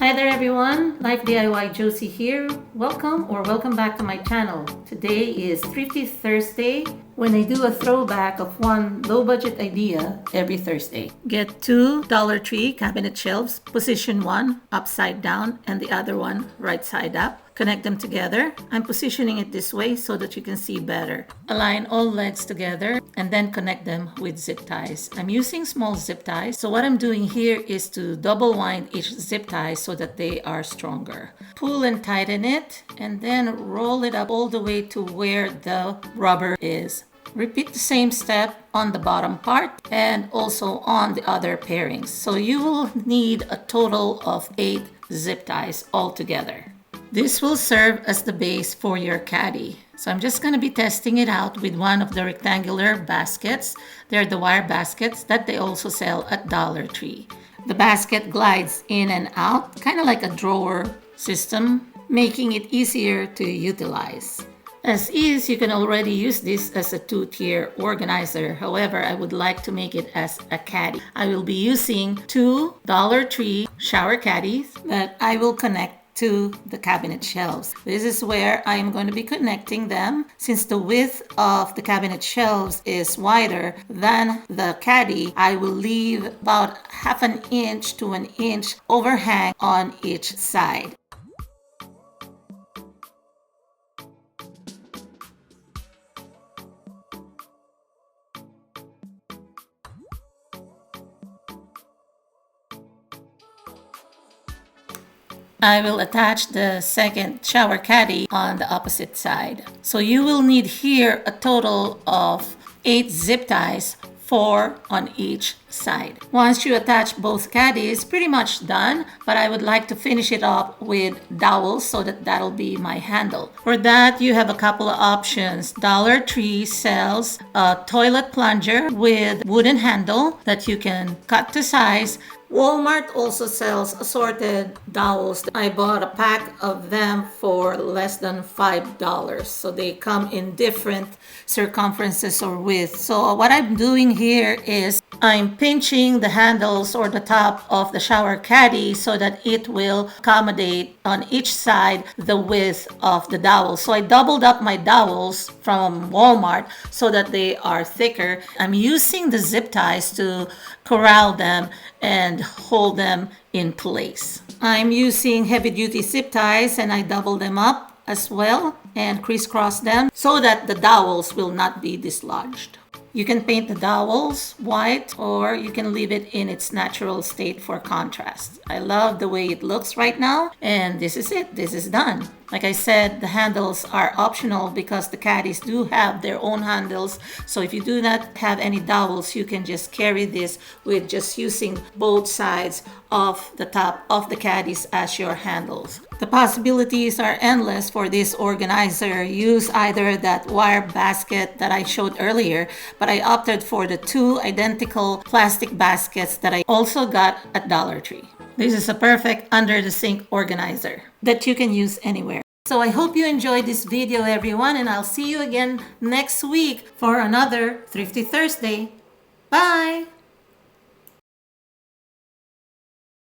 Hi there everyone, LifeDIYJosie here. Welcome back to my channel. Today is Thrifty Thursday, when I do a throwback of one low budget idea every Thursday. Get two Dollar Tree cabinet shelves, position one upside down and the other one right side up. Connect them together. I'm positioning it this way so that you can see better. Align all legs together and then connect them with zip ties. I'm using small zip ties. So what I'm doing here is to double wind each zip tie so that they are stronger. Pull and tighten it and then roll it up all the way to where the rubber is. Repeat the same step on the bottom part and also on the other pairings. So you will need a total of 8 zip ties altogether. This will serve as the base for your caddy. So I'm just going to be testing it out with one of the rectangular baskets. They're the wire baskets that they also sell at Dollar Tree. The basket glides in and out, kind of like a drawer system, making it easier to utilize. As is, you can already use this as a 2-tier organizer. However, I would like to make it as a caddy. I will be using 2 Dollar Tree shower caddies that I will connect to the cabinet shelves. This is where I am going to be connecting them. Since the width of the cabinet shelves is wider than the caddy, I will leave about half an inch to an inch overhang on each side. I will attach the second shower caddy on the opposite side. So you will need here a total of 8 zip ties, 4 on each side. Once you attach both caddies, pretty much done, but I would like to finish it up with dowels so that that'll be my handle. For that, you have a couple of options. Dollar Tree sells a toilet plunger with wooden handle that you can cut to size. Walmart also sells assorted dowels. I bought a pack of them for less than $5. So they come in different circumferences or width. So what I'm doing here is I'm pinching the handles or the top of the shower caddy so that it will accommodate on each side the width of the dowel. So I doubled up my dowels from Walmart so that they are thicker. I'm using the zip ties to corral them and hold them in place. I'm using heavy-duty zip ties and I double them up as well and crisscross them so that the dowels will not be dislodged. You can paint the dowels white or you can leave it in its natural state for contrast. I love the way it looks right now, and this is it. This is done. Like I said, the handles are optional because the caddies do have their own handles. So if you do not have any dowels, you can just carry this with just using both sides of the top of the caddies as your handles. The possibilities are endless for this organizer. Use either that wire basket that I showed earlier, but I opted for the 2 identical plastic baskets that I also got at Dollar Tree. This is a perfect under the sink organizer that you can use anywhere. So I hope you enjoyed this video, everyone, and I'll see you again next week for another Thrifty Thursday. Bye!